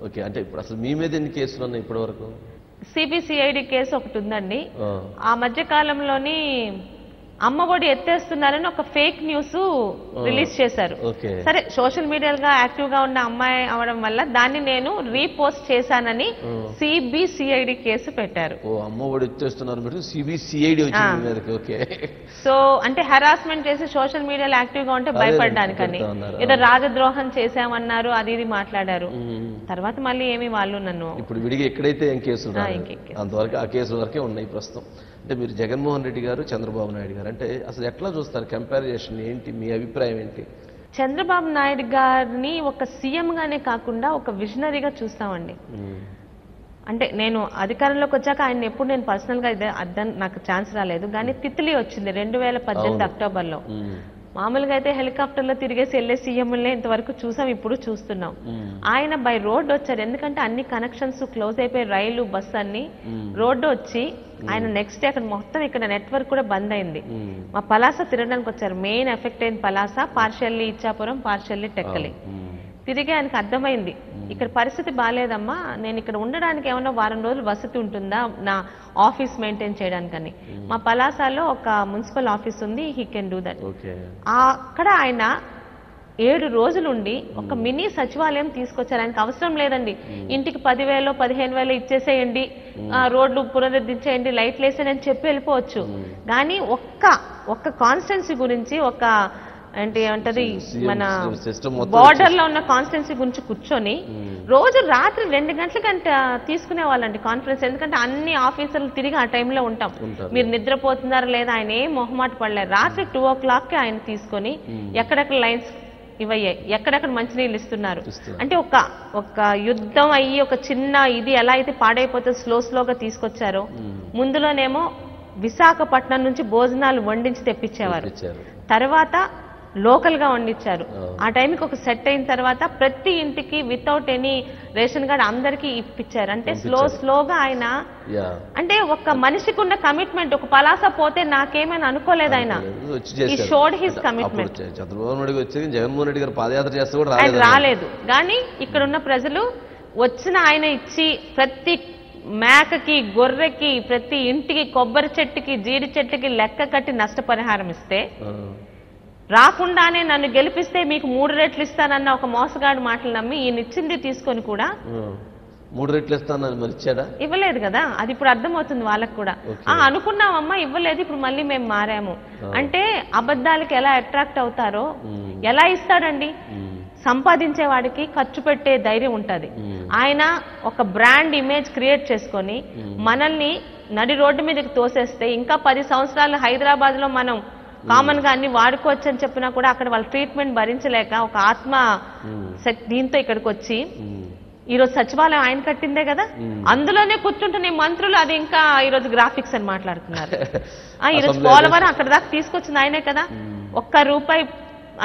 Okay. అంటే ఇప్పుడు అసలు మీ మీద ఎన్ని కేసులు ఉన్నాయి ఇప్పటి వరకు? సిబిసిఐడి కేసు ఒకటి ఉందండి. ఆ మధ్య కాలంలోని అమ్మఒడి ఎత్తేస్తున్నారని ఒక ఫేక్ న్యూస్ రిలీజ్ చేశారు. సరే, సోషల్ మీడియాగా యాక్టివ్ గా ఉన్న అమ్మాయి అవడం వల్ల దాన్ని నేను రీపోస్ట్ చేశానని సిబిసిఐడి కేసు పెట్టారు. అమ్మఒడి ఎత్తేస్తున్నారు, సిబిసిఐడి వచ్చింది. ఓకే. సో అంటే హెరాస్మెంట్ చేసి సోషల్ మీడియాలో యాక్టివ్ గా ఉంటే భయపడ్డానికని, ఏదో రాజద్రోహం చేశామన్నారు, అది ఇది మాట్లాడారు. తర్వాత మళ్ళీ ఏమి వాళ్ళు నన్ను ఇప్పుడు విడిగా ఎక్కడైతే ఏం కేసులు అంతవరకు ఆ కేసుల వరకే ఉన్నాయి ప్రస్తుతం. అంటే మీరు జగన్మోహన్ రెడ్డి గారు, చంద్రబాబు నాయుడు గారు అంటే అసలు ఎట్లా చూస్తారు? కంపారిజన్ ఏంటి? మీ అభిప్రాయం ఏంటి? చంద్రబాబు నాయుడు గారిని ఒక సీఎం గానే కాకుండా ఒక విజనరీగా చూస్తామండి. అంటే నేను అధికారంలోకి వచ్చాక ఆయన ఎప్పుడు నేను పర్సనల్ గా నాకు ఛాన్స్ రాలేదు, కానీ తిత్లీ వచ్చింది 2018 అక్టోబర్లో. మామూలుగా అయితే హెలికాప్టర్లో తిరిగేసి వెళ్లే సీఎంలే ఇంతవరకు చూసాం, ఇప్పుడు చూస్తున్నాం. ఆయన బై రోడ్డు వచ్చారు, ఎందుకంటే అన్ని కనెక్షన్స్ క్లోజ్ అయిపోయి రైలు బస్సు అన్ని రోడ్డు వచ్చి ఆయన నెక్స్ట్ డే అక్కడ మొత్తం ఇక్కడ నెట్వర్క్ కూడా బంద్ అయింది. మా పలాస తిరగడానికి వచ్చారు. మెయిన్ ఎఫెక్ట్ అయింది పలాస, పార్షియల్లీ ఇచ్చాపురం, పార్షియల్లీ టెక్కలి. తిరిగి ఆయనకు అర్థమైంది ఇక్కడ పరిస్థితి బాగాలేదమ్మా, నేను ఇక్కడ ఉండడానికి ఏమన్నా వారం రోజులు వసతి ఉంటుందా నా ఆఫీస్ మెయింటైన్ చేయడానికని. మా పలాసలో ఒక మున్సిపల్ ఆఫీస్ ఉంది, హీ కెన్ డూ దట్. అక్కడ ఆయన 7 రోజులుండి ఒక మినీ సచివాలయం తీసుకొచ్చారు. ఆయనకు అవసరం లేదండి ఇంటికి 10,000 15,000 ఇచ్చేసేయండి, రోడ్లు పునరుద్ధరించేయండి, లైట్లు వేసేయండి అని చెప్పి వెళ్ళిపోవచ్చు. కానీ ఒక్క కాన్స్టిట్యున్సీ గురించి, ఒక అంటే ఏమంటది మన బార్డర్ లో ఉన్న కాన్స్టిట్యున్సీ గురించి కూర్చొని రోజు రాత్రి 2 గంటలకంటే తీసుకునే వాళ్ళండి కాన్ఫరెన్స్. ఎందుకంటే అన్ని ఆఫీసర్లు తిరిగి ఆ టైంలో ఉంటాం, మీరు నిద్రపోతున్నారా లేదా ఆయన ఏం మొహమాట పడలేరు. రాత్రి 2 o'clock ఆయన తీసుకొని ఎక్కడెక్కడ లైన్స్ ఇవయ్యాయి, ఎక్కడెక్కడ మంచినీళ్ళు ఇస్తున్నారు. అంటే ఒక యుద్ధం అయ్యి ఒక చిన్న ఇది ఎలా అయితే పాడైపోతే స్లోగా తీసుకొచ్చారో, ముందులోనేమో విశాఖపట్నం నుంచి భోజనాలు వండించి తెప్పించేవారు, తర్వాత లోకల్ గా వండించారు. ఆ టైంకి ఒక సెట్ అయిన తర్వాత ప్రతి ఇంటికి వితౌట్ ఎనీ రేషన్ కార్డ్ అందరికి ఇప్పించారు. అంటే స్లోగా ఆయన అంటే ఒక మనిషికి ఉన్న కమిట్మెంట్. ఒక పలాస పోతే నాకేమైనా అనుకోలేదు ఆయన, ఈ షోడ్ హిస్ కమిట్మెంట్. ఆయన రాలేదు, కానీ ఇక్కడ ఉన్న ప్రజలు వచ్చిన ఆయన ఇచ్చి ప్రతి మేకకి, గొర్రెకి, ప్రతి ఇంటికి, కొబ్బరి చెట్టుకి, జీడి చెట్టుకి లెక్క కట్టి నష్టపరిహారం ఇస్తే, రాకుండానే నన్ను గెలిపిస్తే మీకు 3 రెట్లు ఇస్తానన్న ఒక మోసగాడు మాటలు నమ్మి ఈయన ఇచ్చింది తీసుకొని కూడా 3 రెట్లు ఇస్తానని మరి ఇచ్చాడా? ఇవ్వలేదు కదా. అది ఇప్పుడు అర్థమవుతుంది వాళ్ళకు కూడా. అనుకున్నామమ్మా ఇవ్వలేదు, ఇప్పుడు మళ్ళీ మేము మారాము అంటే అబద్ధాలకి ఎలా అట్రాక్ట్ అవుతారో. ఎలా ఇస్తాడండి? సంపాదించే వాడికి ఖర్చు పెట్టే ధైర్యం ఉంటది. ఆయన ఒక బ్రాండ్ ఇమేజ్ క్రియేట్ చేసుకొని మనల్ని నడి రోడ్డు మీదకి తోసేస్తే ఇంకా 10 సంవత్సరాలు హైదరాబాద్ లో మనం కామన్ గా అన్ని వాడుకోవచ్చు అని చెప్పినా కూడా అక్కడ వాళ్ళ ట్రీట్మెంట్ భరించలేక ఒక ఆత్మ దీంతో ఇక్కడికి వచ్చి ఈరోజు సచివాలయం ఆయన కట్టిందే కదా, అందులోనే కూర్చుంటున్న మంత్రులు అది ఇంకా ఈరోజు గ్రాఫిక్స్ అని మాట్లాడుతున్నారు. ఈరోజు పోలవరం అక్కడ దాకా తీసుకొచ్చింది ఆయనే కదా. ₹1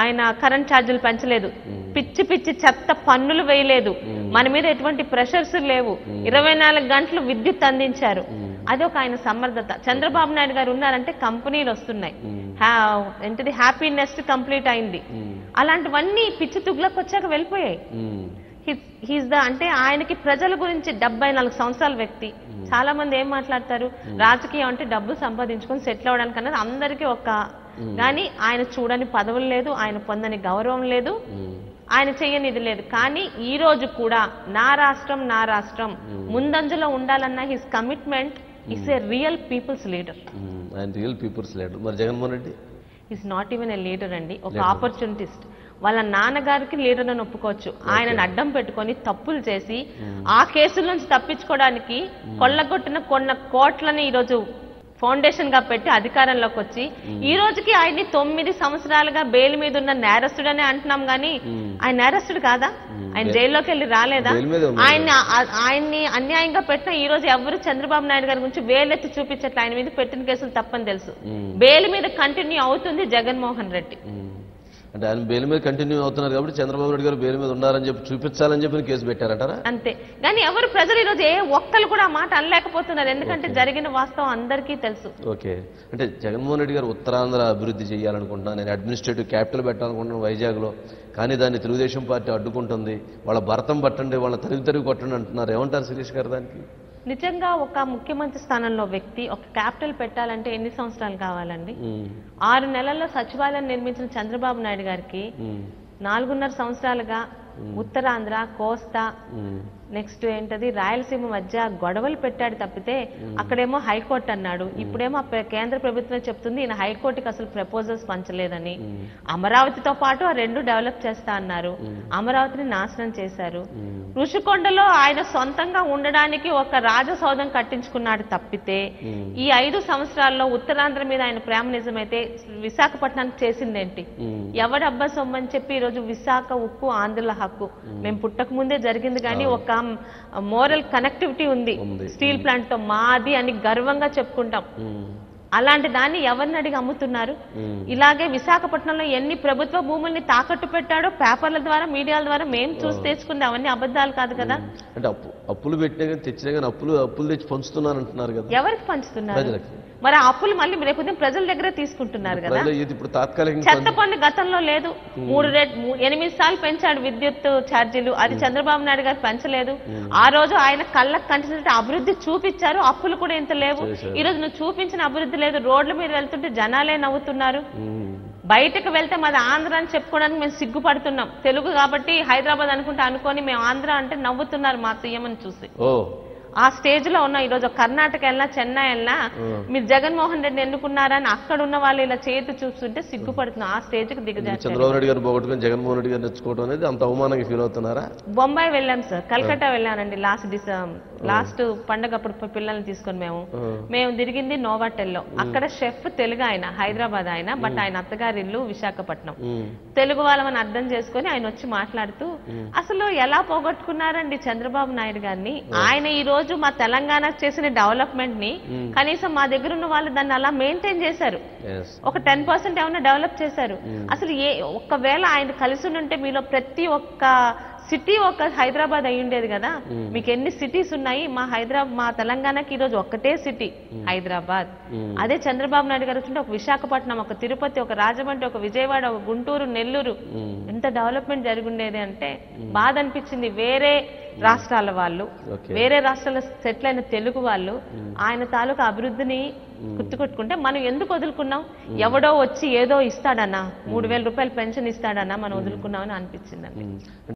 ఆయన కరెంట్ ఛార్జీలు పెంచలేదు, పిచ్చి చెత్త పన్నులు వేయలేదు, మన మీద ఎటువంటి ప్రెషర్స్ లేవు, 24 గంటలు విద్యుత్ అందించారు. అది ఒక ఆయన సమర్థత. చంద్రబాబు నాయుడు గారు ఉన్నారంటే కంపెనీలు వస్తున్నాయి, ఏంటిది హ్యాపీనెస్ కంప్లీట్ అయింది. అలాంటివన్నీ పిచ్చి తుగ్లకు వచ్చాక వెళ్ళిపోయాయి. అంటే ఆయనకి ప్రజల గురించి 74 సంవత్సరాల వ్యక్తి. చాలా మంది ఏం మాట్లాడతారు, రాజకీయం అంటే డబ్బు సంపాదించుకొని సెటిల్ అవడానికి అన్నది అందరికీ కానీ ఆయన చూడని పదవులు లేదు, ఆయన పొందని గౌరవం లేదు, ఆయన చెయ్యని ఇది లేదు. కానీ ఈ రోజు కూడా నా రాష్ట్రం ముందంజలో ఉండాలన్న his commitment is a real people's leader. మరి Jaganmohan Reddy is not even a leader అండి, ఒక ఆపర్చునిటిస్ట్. వాళ్ళ నాన్నగారికి లీడర్ అని ఒప్పుకోవచ్చు, ఆయనను అడ్డం పెట్టుకొని తప్పులు చేసి ఆ కేసుల నుంచి తప్పించుకోవడానికి కొల్లగొట్టిన కొన్న కోట్లని ఈరోజు ఫౌండేషన్ గా పెట్టి అధికారంలోకి వచ్చి ఈ రోజుకి ఆయన్ని 9 సంవత్సరాలుగా బెయిల్ మీద ఉన్న నేరస్తుడనే అంటున్నాం, గానీ ఆయన నేరస్తుడు కాదా? ఆయన జైల్లోకి వెళ్ళి రాలేదా? ఆయన్ని అన్యాయంగా పెట్టినా ఈ రోజు ఎవరు చంద్రబాబు నాయుడు గారి గురించి వేలెత్తి చూపించట్లే. ఆయన మీద పెట్టిన కేసులు తప్పని తెలుసు, బెయిల్ మీద కంటిన్యూ అవుతుంది జగన్మోహన్ రెడ్డి. అంటే ఆయన బెయిల్ మీద కంటిన్యూ అవుతున్నారు కాబట్టి చంద్రబాబు నాయుడు గారు బెయిల్ మీద ఉన్నారని చెప్పి చూపించాలని చెప్పి కేసు పెట్టారంటారా? అంతే. కానీ ఎవరు ప్రజలు ఈరోజు ఒక్కరు కూడా ఆ మాట అనలేకపోతున్నారు. ఎందుకంటే జరిగిన వాస్తవం అందరికీ తెలుసు. ఓకే. అంటే జగన్మోహన్ రెడ్డి గారు ఉత్తరాంధ్ర అభివృద్ధి చేయాలనుకుంటున్నాను, నేను అడ్మినిస్ట్రేటివ్ క్యాపిటల్ పెట్టాలనుకుంటున్నాను వైజాగ్లో, కానీ దాన్ని తెలుగుదేశం పార్టీ అడ్డుకుంటుంది, వాళ్ళ భరతం పట్టండి, వాళ్ళ తరిగి కొట్టండి అంటున్నారు. ఏమంటారు శిరీష్ గారు దానికి? నిజంగా ఒక ముఖ్యమంత్రి స్థానంలో వ్యక్తి ఒక క్యాపిటల్ పెట్టాలంటే ఎన్ని సంవత్సరాలు కావాలండి? 6 నెలల్లో సచివాలయం నిర్మించిన చంద్రబాబు నాయుడు గారికి 4.5 సంవత్సరాలుగా ఉత్తరాంధ్ర, కోస్తా, నెక్స్ట్ ఏంటది రాయలసీమ మధ్య గొడవలు పెట్టాడు తప్పితే అక్కడేమో హైకోర్టు అన్నాడు, ఇప్పుడేమో కేంద్ర ప్రభుత్వం చెప్తుంది ఈయన హైకోర్టుకి అసలు ప్రపోజల్స్ పంచలేదని. అమరావతితో పాటు ఆ 2 డెవలప్ చేస్తా అన్నారు, అమరావతిని నాశనం చేశారు. ఋషికొండలో ఆయన సొంతంగా ఉండడానికి ఒక రాజసౌధం కట్టించుకున్నాడు తప్పితే ఈ 5 సంవత్సరాల్లో ఉత్తరాంధ్ర మీద ఆయన ప్రేమ నిజమైతే విశాఖపట్నానికి చేసిందేంటి? ఎవడబ్బా సొమ్మని చెప్పి ఈరోజు విశాఖ ఉక్కు ఆంధ్రుల హక్కు, మేము పుట్టక ముందే జరిగింది, కానీ ఒక మోరల్ కనెక్టివిటీ ఉంది స్టీల్ ప్లాంట్ తో, మాది అని గర్వంగా చెప్పుకుంటాం. అలాంటి దాన్ని ఎవరిని అడిగి అమ్ముతున్నారు? ఇలాగే విశాఖపట్నంలో ఎన్ని ప్రభుత్వ భూముల్ని తాకట్టు పెట్టాడో పేపర్ల ద్వారా, మీడియాల ద్వారా మేము చూసి తెచ్చుకుంది, అవన్నీ అబద్ధాలు కాదు కదా. అంటే అప్పులు పెట్టినా కానీ తెచ్చినా కానీ అప్పులు తెచ్చి పంచుతున్నారు అంటున్నారు కదా. ఎవరికి పంచుతున్నారు? మరి ఆ అప్పులు మళ్ళీ రేపు ప్రజల దగ్గర తీసుకుంటున్నారు కదా. చెత్త పన్ను గతంలో లేదు, 8 సార్లు పెంచాడు విద్యుత్ ఛార్జీలు, అది చంద్రబాబు నాయుడు గారు పెంచలేదు. ఆ రోజు ఆయన కళ్ళకు కనిపించినట్టు అభివృద్ధి చూపించారు, అప్పులు కూడా ఇంత లేవు. ఈ రోజు నువ్వు చూపించిన అభివృద్ధి లేదు, రోడ్ల మీద వెళ్తుంటే జనాలే నవ్వుతున్నారు. బయటకు వెళ్తే మాది ఆంధ్ర అని చెప్పుకోవడానికి మేము సిగ్గుపడుతున్నాం. తెలుగు కాబట్టి హైదరాబాద్ అనుకొని మేము ఆంధ్ర అంటే నవ్వుతున్నారు మా సీఎంని చూసి. ఆ స్టేజ్ లో ఉన్న ఈరోజు కర్ణాటక వెళ్ళినా, చెన్నై వెళ్ళినా మీరు జగన్మోహన్ రెడ్డిని ఎన్నుకున్నారని అక్కడ ఉన్న వాళ్ళు ఇలా చేతి చూస్తుంటే సిగ్గుపడుతున్నారు. ఆ స్టేజ్ కి దిగజారు. చంద్రబాబు నాయుడు గారు పోగొట్టుకుని జగన్మోహన్ రెడ్డి గారు తెచ్చుకోవడం అనేది అంత అవమానంగా ఫీల్ అవుతున్నారా? బొంబాయి వెళ్ళాం సార్, కల్కట్టా వెళ్ళానండి లాస్ట్ పండగ అప్పుడు పిల్లల్ని తీసుకొని మేము తిరిగింది నోవాటెల్లో. అక్కడ షెఫ్ తెలుగు ఆయన, హైదరాబాద్ ఆయన, బట్ ఆయన అత్తగారి ఇల్లు విశాఖపట్నం. తెలుగు వాళ్ళమని అర్థం చేసుకుని ఆయన వచ్చి మాట్లాడుతూ అసలు ఎలా పోగొట్టుకున్నారండి చంద్రబాబు నాయుడు గారిని, ఆయన ఈ రోజు మా తెలంగాణకు చేసిన డెవలప్మెంట్ ని కనీసం మా దగ్గర ఉన్న వాళ్ళు దాన్ని అలా మెయింటైన్ చేశారు. ఒక 10% ఏమన్నా డెవలప్ చేశారు. అసలు ఒక్కవేళ ఆయన కలిసి ఉంటే మీలో ప్రతి ఒక్క సిటీ ఒక హైదరాబాద్ అయి ఉండేది కదా. మీకు ఎన్ని సిటీస్ ఉన్నాయి? మా తెలంగాణకి ఈ రోజు ఒక్కటే సిటీ హైదరాబాద్. అదే చంద్రబాబు నాయుడు గారు వచ్చింటే ఒక విశాఖపట్నం, ఒక తిరుపతి, ఒక రాజమండ్రి, ఒక విజయవాడ, ఒక గుంటూరు, నెల్లూరు, ఎంత డెవలప్మెంట్ జరిగి ఉండేది అంటే బాధ అనిపించింది. వేరే రాష్ట్రాల వాళ్ళు, వేరే రాష్ట్రాల సెటిల్ అయిన తెలుగు వాళ్ళు ఆయన తాలూకా అభివృద్ధిని గుర్తుకొట్టుకుంటే మనం ఎందుకు వదులుకున్నాం? ఎవడో వచ్చి ఏదో ఇస్తాడన్నా, 3,000 రూపాయలు పెన్షన్ ఇస్తాడన్నా మనం వదులుకున్నామని అనిపించిందండి.